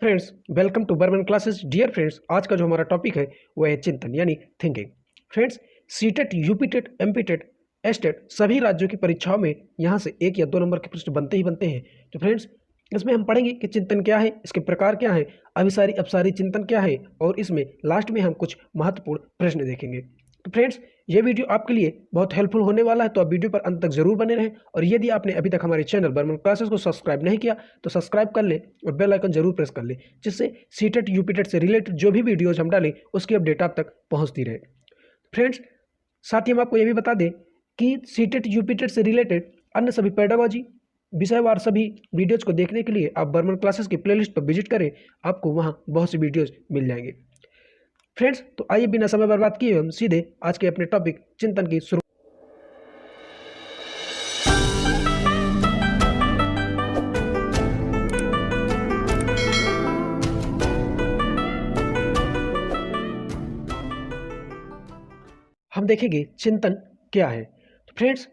Friends, welcome to Burman classes. Dear friends, आज का जो हमारा टॉपिक है वो है चिंतन यानी thinking. Friends, CTET, UPTET, MPTET, state सभी राज्यों की परीक्षाओं में यहाँ से 1 या 2 नंबर के प्रश्न बनते ही बनते हैं। तो फ्रेंड्स, इसमें हम पढ़ेंगे कि चिंतन क्या है, इसके प्रकार क्या है, अभिसारी अपसारी चिंतन क्या है, और इसमें लास्ट में हम कुछ महत्वपूर्ण प्रश्न देखेंगे। तो फ्रेंड्स, ये वीडियो आपके लिए बहुत हेल्पफुल होने वाला है, तो आप वीडियो पर अंत तक जरूर बने रहें। और यदि आपने अभी तक हमारे चैनल बर्मन क्लासेस को सब्सक्राइब नहीं किया तो सब्सक्राइब कर लें और बेल आइकन जरूर प्रेस कर लें, जिससे सीटेट यूपीटेट से रिलेटेड जो भी वीडियोज हम डालें उसकी अपडेट आप तक पहुंचती रहे। फ्रेंड्स, साथ ही हम आपको ये भी बता दें कि सीटेट यूपीटेट से रिलेटेड अन्य सभी पेडागोजी विषयवार सभी वीडियोज को देखने के लिए आप बर्मन क्लासेस की प्लेलिस्ट पर विजिट करें, आपको वहाँ बहुत सी वीडियोज मिल जाएंगे। फ्रेंड्स, तो आइए बिना समय बर्बाद किए हम सीधे आज के अपने टॉपिक चिंतन की शुरू। हम देखेंगे चिंतन क्या है। तो फ्रेंड्स,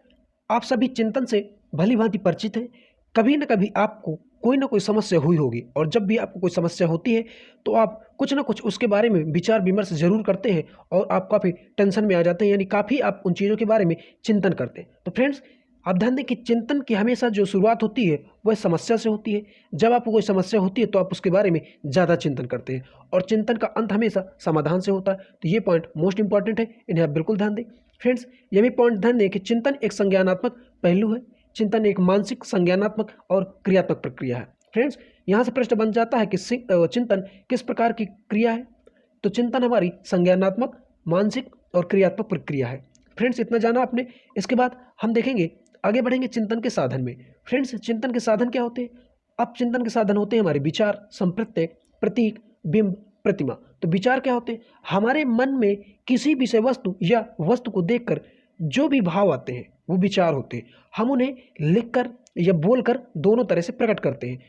आप सभी चिंतन से भली भांति परिचित हैं। कभी न कभी आपको कोई ना कोई समस्या हुई होगी, और जब भी आपको कोई समस्या होती है तो आप कुछ ना कुछ उसके बारे में विचार विमर्श जरूर करते हैं और आप काफ़ी टेंशन में आ जाते हैं, यानी काफ़ी आप उन चीज़ों के बारे में चिंतन करते हैं। तो फ्रेंड्स, आप ध्यान दें कि चिंतन की हमेशा जो शुरुआत होती है वह समस्या से होती है। जब आपको कोई समस्या होती है तो आप उसके बारे में ज़्यादा चिंतन करते हैं, और चिंतन का अंत हमेशा समाधान से होता है। तो ये पॉइंट मोस्ट इंपॉर्टेंट है, इन्हें आप बिल्कुल ध्यान दें। फ्रेंड्स, ये भी पॉइंट ध्यान दें कि चिंतन एक संज्ञानात्मक पहलू है। चिंतन एक मानसिक, संज्ञानात्मक और क्रियात्मक प्रक्रिया है। फ्रेंड्स, यहाँ से प्रश्न बन जाता है कि चिंतन किस प्रकार की क्रिया है। तो चिंतन हमारी संज्ञानात्मक, मानसिक और क्रियात्मक प्रक्रिया है। फ्रेंड्स, इतना जाना आपने। इसके बाद हम देखेंगे, आगे बढ़ेंगे चिंतन के साधन में। फ्रेंड्स, चिंतन के साधन क्या होते हैं? अब चिंतन के साधन होते हैं हमारे विचार, संप्रत्यय, प्रतीक, बिंब, प्रतिमा। तो विचार क्या होते हैं? हमारे मन में किसी विषय वस्तु या वस्तु को देखकर जो भी भाव आते हैं वो विचार होते हैं। हम उन्हें लिखकर या बोलकर दोनों तरह से प्रकट करते हैं।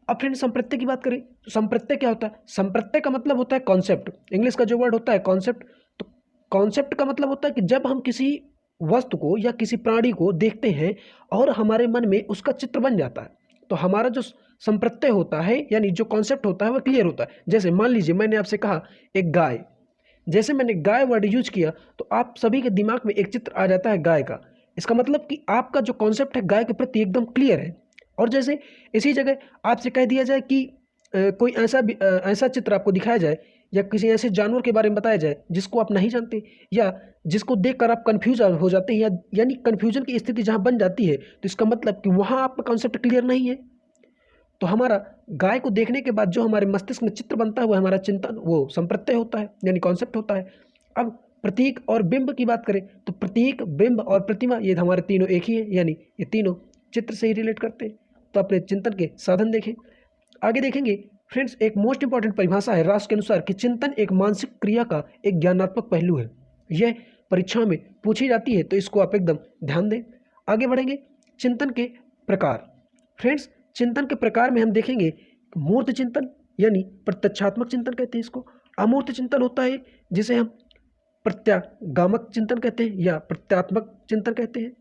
अब फ्रेंड्स, संप्रत्यय की बात करें तो संप्रत्यय क्या होता है? संप्रत्यय का मतलब होता है कॉन्सेप्ट। इंग्लिश का जो वर्ड होता है कॉन्सेप्ट, तो कॉन्सेप्ट का मतलब होता है कि जब हम किसी वस्तु को या किसी प्राणी को देखते हैं और हमारे मन में उसका चित्र बन जाता है, तो हमारा जो संप्रत्यय होता है यानी जो कॉन्सेप्ट होता है वह क्लियर होता है। जैसे मान लीजिए मैंने आपसे कहा एक गाय, जैसे मैंने गाय वर्ड यूज किया तो आप सभी के दिमाग में एक चित्र आ जाता है गाय का। इसका मतलब कि आपका जो कॉन्सेप्ट है गाय के प्रति एकदम क्लियर है। और जैसे इसी जगह आपसे कह दिया जाए कि कोई ऐसा चित्र आपको दिखाया जाए या किसी ऐसे जानवर के बारे में बताया जाए जिसको आप नहीं जानते, या जिसको देखकर आप कंफ्यूज हो जाते हैं, या यानी कंफ्यूजन की स्थिति जहाँ बन जाती है, तो इसका मतलब कि वहाँ आपका कॉन्सेप्ट क्लियर नहीं है। तो हमारा गाय को देखने के बाद जो हमारे मस्तिष्क में चित्र बनता है वो हमारा चिंतन, वो संप्रत्यय होता है यानी कॉन्सेप्ट होता है। अब प्रतीक और बिंब की बात करें तो प्रतीक, बिंब और प्रतिमा ये हमारे तीनों एक ही है, यानी ये तीनों चित्र से ही रिलेट करते हैं। तो अपने चिंतन के साधन देखें। आगे देखेंगे फ्रेंड्स, एक मोस्ट इंपॉर्टेंट परिभाषा है राष्ट्र के अनुसार कि चिंतन एक मानसिक क्रिया का एक ज्ञानात्मक पहलू है। यह परीक्षा में पूछी जाती है, तो इसको आप एकदम ध्यान दें। आगे बढ़ेंगे, चिंतन के प्रकार। फ्रेंड्स, चिंतन के प्रकार में हम देखेंगे मूर्त चिंतन यानी प्रत्यक्षात्मक चिंतन कहते हैं इसको। अमूर्त चिंतन होता है जिसे हम प्रत्यागामक चिंतन कहते हैं या प्रत्यात्मक चिंतन कहते हैं।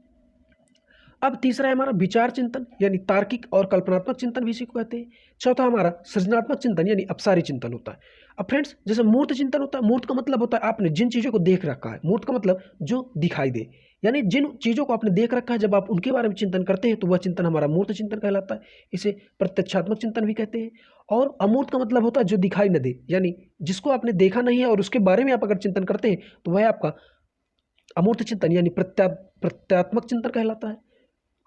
अब तीसरा है हमारा विचार चिंतन यानी तार्किक और कल्पनात्मक चिंतन भी इसी को कहते हैं। चौथा हमारा सृजनात्मक चिंतन यानी अपसारी चिंतन होता है। अब फ्रेंड्स, जैसे मूर्त चिंतन होता है, मूर्त का मतलब होता है आपने जिन चीज़ों को देख रखा है। मूर्त का मतलब जो दिखाई दे, यानी जिन चीज़ों को आपने देख रखा है जब आप उनके बारे में चिंतन करते हैं तो वह चिंतन हमारा मूर्त चिंतन कहलाता है। इसे प्रत्यक्षात्मक चिंतन भी कहते हैं। और अमूर्त का मतलब होता है जो दिखाई न दे, यानी जिसको आपने देखा नहीं है और उसके बारे में आप अगर चिंतन करते हैं तो वह आपका अमूर्त चिंतन यानी प्रत्यात्मक चिंतन कहलाता है।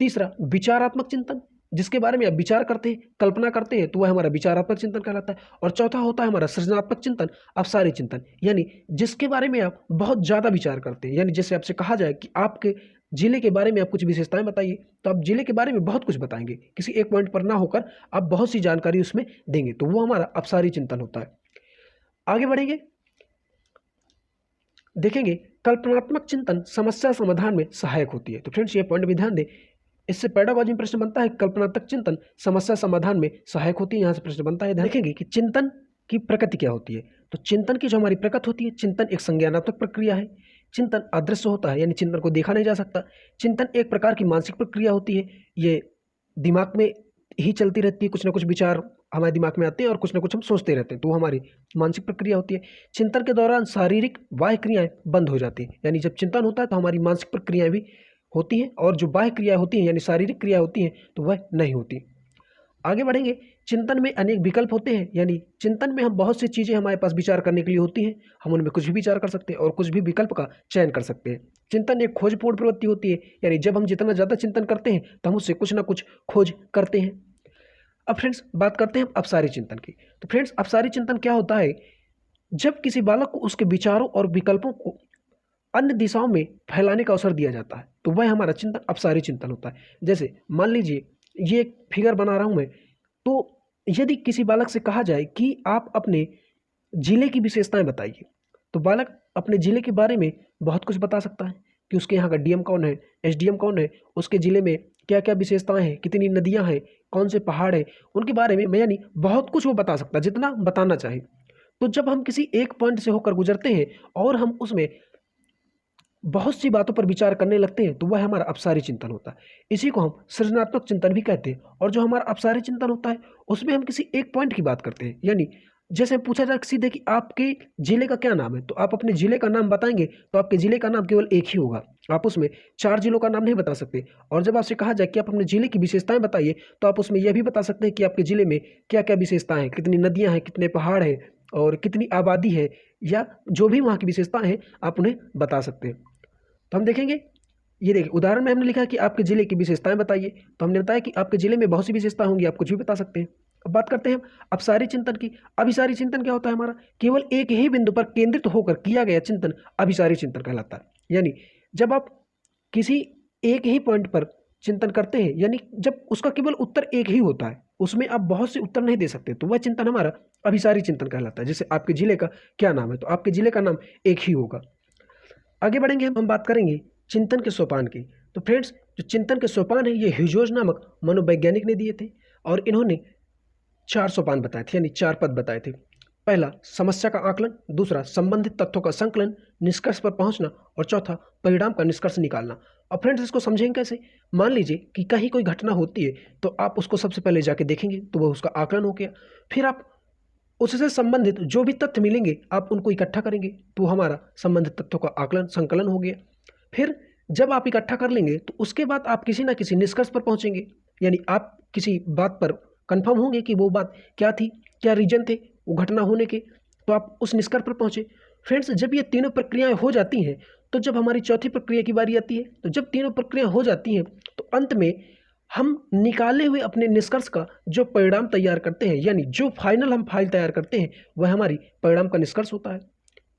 तीसरा विचारात्मक चिंतन, जिसके बारे में आप विचार करते हैं, कल्पना करते हैं, तो वह हमारा विचारात्मक चिंतन कहलाता है। और चौथा होता है हमारा सृजनात्मक चिंतन, अपसारी चिंतन, यानी जिसके बारे में आप बहुत ज़्यादा विचार करते हैं। यानी जैसे आपसे कहा जाए कि आपके जिले के बारे में आप कुछ विशेषताएं बताइए, तो आप जिले के बारे में बहुत कुछ बताएंगे, किसी एक पॉइंट पर ना होकर आप बहुत सी जानकारी उसमें देंगे, तो वो हमारा अपसारी चिंतन होता है। आगे बढ़ेंगे, देखेंगे कल्पनात्मक चिंतन समस्या समाधान में सहायक होती है। तो फ्रेंड्स, ये पॉइंट भी ध्यान दें। इससे पेडागोजी में प्रश्न बनता है कल्पनात्मक चिंतन समस्या समाधान में सहायक होती है। यहाँ से प्रश्न बनता है, देखेंगे कि चिंतन की प्रकृति क्या होती है। तो चिंतन की जो हमारी प्रकृति होती है, चिंतन एक संज्ञानात्मक प्रक्रिया है। चिंतन अदृश्य होता है यानी चिंतन को देखा नहीं जा सकता। चिंतन एक प्रकार की मानसिक प्रक्रिया होती है, ये दिमाग में ही चलती रहती है, कुछ ना कुछ विचार हमारे दिमाग में आते हैं और कुछ ना कुछ हम सोचते रहते हैं, तो वो हमारी मानसिक प्रक्रिया होती है। चिंतन के दौरान शारीरिक बाह्य क्रियाएं बंद हो जाती हैं, यानी जब चिंतन होता है तो हमारी मानसिक प्रक्रियाएं भी होती हैं और जो बाह्य क्रियाएं होती हैं यानी शारीरिक क्रिया होती हैं तो वह नहीं होती। आगे बढ़ेंगे। चिंतन में अनेक विकल्प होते हैं, यानी चिंतन में हम बहुत सी चीज़ें हमारे पास विचार करने के लिए होती हैं, हम उनमें कुछ भी विचार कर सकते हैं और कुछ भी विकल्प का चयन कर सकते हैं। चिंतन एक खोजपूर्ण प्रवृत्ति होती है, यानी जब हम जितना ज़्यादा चिंतन करते हैं तो हम उससे कुछ ना कुछ खोज करते हैं। अब फ्रेंड्स बात करते हैं अपसारी चिंतन की। तो फ्रेंड्स अपसारी चिंतन क्या होता है? जब किसी बालक को उसके विचारों और विकल्पों को अन्य दिशाओं में फैलाने का अवसर दिया जाता है तो वह हमारा चिंतन अपसारी चिंतन होता है। जैसे मान लीजिए ये एक फिगर बना रहा हूँ मैं, तो यदि किसी बालक से कहा जाए कि आप अपने जिले की विशेषताएं बताइए, तो बालक अपने जिले के बारे में बहुत कुछ बता सकता है कि उसके यहाँ का डीएम कौन है, एसडीएम कौन है, उसके ज़िले में क्या क्या विशेषताएं हैं, कितनी नदियां हैं, कौन से पहाड़ हैं, उनके बारे में यानी बहुत कुछ वो बता सकता है जितना बताना चाहे। तो जब हम किसी एक पॉइंट से होकर गुजरते हैं और हम उसमें बहुत सी बातों पर विचार करने लगते हैं तो वह हमारा अपसारी चिंतन होता है। इसी को हम सृजनात्मक चिंतन भी कहते हैं। और जो हमारा अपसारी चिंतन होता है उसमें हम किसी एक पॉइंट की बात करते हैं, यानी जैसे पूछा जाए सीधे कि आपके ज़िले का क्या नाम है, तो आप अपने ज़िले का नाम बताएंगे तो आपके ज़िले का नाम केवल एक ही होगा, आप उसमें 4 ज़िलों का नाम नहीं बता सकते। और जब आपसे कहा जाए कि आप अपने ज़िले की विशेषताएं बताइए तो आप उसमें यह भी बता सकते हैं कि आपके ज़िले में क्या क्या विशेषताएं हैं, कितनी नदियाँ हैं, कितने पहाड़ हैं और कितनी आबादी है, या जो भी वहाँ की विशेषताएं हैं आप उन्हें बता सकते हैं। तो हम देखेंगे, ये देखिए उदाहरण में हमने लिखा कि आपके ज़िले की विशेषताएं बताइए, तो हमने बताया कि आपके ज़िले में बहुत सी विशेषताएं होंगी, आप कुछ भी बता सकते हैं। अब बात करते हैं हम अपसारी चिंतन की। अभिसारी चिंतन क्या होता है? हमारा केवल एक ही बिंदु पर केंद्रित होकर किया गया चिंतन अभिसारी चिंतन कहलाता है। यानी जब आप किसी एक ही पॉइंट पर चिंतन करते हैं, यानी जब उसका केवल उत्तर एक ही होता है, उसमें आप बहुत से उत्तर नहीं दे सकते, तो वह चिंतन हमारा अभिसारी चिंतन कहलाता है। जैसे आपके ज़िले का क्या नाम है, तो आपके ज़िले का नाम एक ही होगा। आगे बढ़ेंगे, हम बात करेंगे चिंतन के सोपान की। तो फ्रेंड्स जो चिंतन के सोपान है ये ह्यूजोज नामक मनोवैज्ञानिक ने दिए थे और इन्होंने 4 सोपान बताए थे, यानी 4 पद बताए थे। पहला समस्या का आकलन, दूसरा संबंधित तथ्यों का संकलन, निष्कर्ष पर पहुंचना और चौथा परिणाम का निष्कर्ष निकालना। और फ्रेंड्स इसको समझेंगे कैसे? मान लीजिए कि कहीं कोई घटना होती है तो आप उसको सबसे पहले जाके देखेंगे तो वह उसका आकलन हो गया, फिर आप उससे संबंधित जो भी तथ्य मिलेंगे आप उनको इकट्ठा करेंगे तो हमारा संबंधित तथ्यों का आकलन संकलन हो गया। फिर जब आप इकट्ठा कर लेंगे तो उसके बाद आप किसी ना किसी निष्कर्ष पर पहुंचेंगे, यानी आप किसी बात पर कंफर्म होंगे कि वो बात क्या थी, क्या रीजन थे वो घटना होने के, तो आप उस निष्कर्ष पर पहुंचे। फ्रेंड्स जब ये तीनों प्रक्रियाएं हो जाती हैं तो जब हमारी चौथी प्रक्रिया की बारी आती है, तो जब तीनों प्रक्रिया हो जाती हैं तो अंत में हम निकाले हुए अपने निष्कर्ष का जो परिणाम तैयार करते हैं, यानी जो फाइनल हम फाइल तैयार करते हैं वह हमारी परिणाम का निष्कर्ष होता है।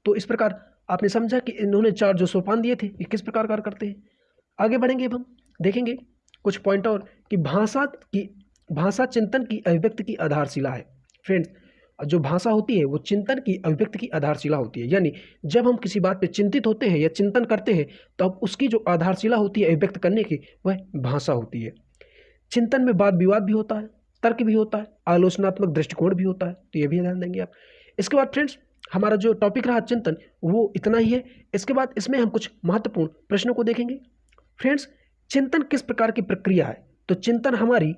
तो इस प्रकार आपने समझा कि इन्होंने 4 जो सोपान दिए थे ये किस प्रकार कार्य करते हैं। आगे बढ़ेंगे, अब हम देखेंगे कुछ पॉइंट और कि भाषा चिंतन की अभिव्यक्ति की आधारशिला है। फ्रेंड्स जो भाषा होती है वो चिंतन की अभिव्यक्ति की आधारशिला होती है, यानी जब हम किसी बात पे चिंतित होते हैं या चिंतन करते हैं तो अब उसकी जो आधारशिला होती है अभिव्यक्त करने की वह भाषा होती है। चिंतन में वाद विवाद भी होता है, तर्क भी होता है, आलोचनात्मक दृष्टिकोण भी होता है, तो ये भी ध्यान देंगे आप। इसके बाद फ्रेंड्स हमारा जो टॉपिक रहा चिंतन वो इतना ही है। इसके बाद इसमें हम कुछ महत्वपूर्ण प्रश्नों को देखेंगे। फ्रेंड्स चिंतन किस प्रकार की प्रक्रिया है? तो चिंतन हमारी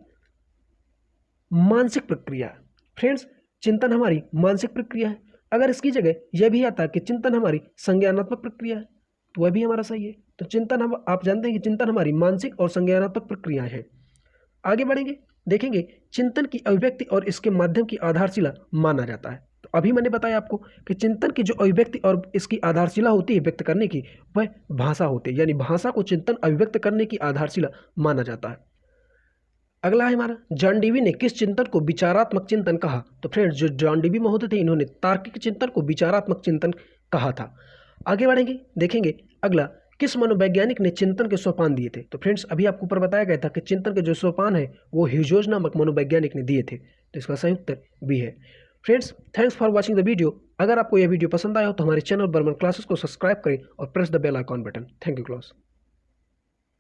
मानसिक प्रक्रिया है। फ्रेंड्स चिंतन हमारी मानसिक प्रक्रिया है। अगर इसकी जगह यह भी आता है कि चिंतन हमारी संज्ञानात्मक प्रक्रिया है तो वह भी हमारा सही है। तो चिंतन हम आप जानते हैं कि चिंतन हमारी मानसिक और संज्ञानात्मक प्रक्रियाएं हैं। आगे बढ़ेंगे, देखेंगे चिंतन की अभिव्यक्ति और इसके माध्यम की आधारशिला माना जाता है। तो अभी मैंने बताया आपको कि चिंतन की जो अभिव्यक्ति और इसकी आधारशिला होती है व्यक्त करने की वह भाषा होती है, यानी भाषा को चिंतन अभिव्यक्त करने की आधारशिला माना जाता है। अगला है हमारा जॉन डीवी ने किस चिंतन को विचारात्मक चिंतन कहा? तो फ्रेंड्स जो जॉन डीवी महोदय थे इन्होंने तार्किक चिंतन को विचारात्मक चिंतन कहा था। आगे बढ़ेंगे, देखेंगे अगला किस मनोवैज्ञानिक ने चिंतन के सोपान दिए थे? तो फ्रेंड्स अभी आपको ऊपर बताया गया था कि चिंतन के जो सोपान है वो ह्यूजोज नामक मनोवैज्ञानिक ने दिए थे, तो इसका सही उत्तर भी है। Friends thanks for watching the video. अगर आपको यह वीडियो पसंद आया हो तो हमारे चैनल बर्मन क्लासेस को सब्सक्राइब करें और press the bell icon button. Thank you class.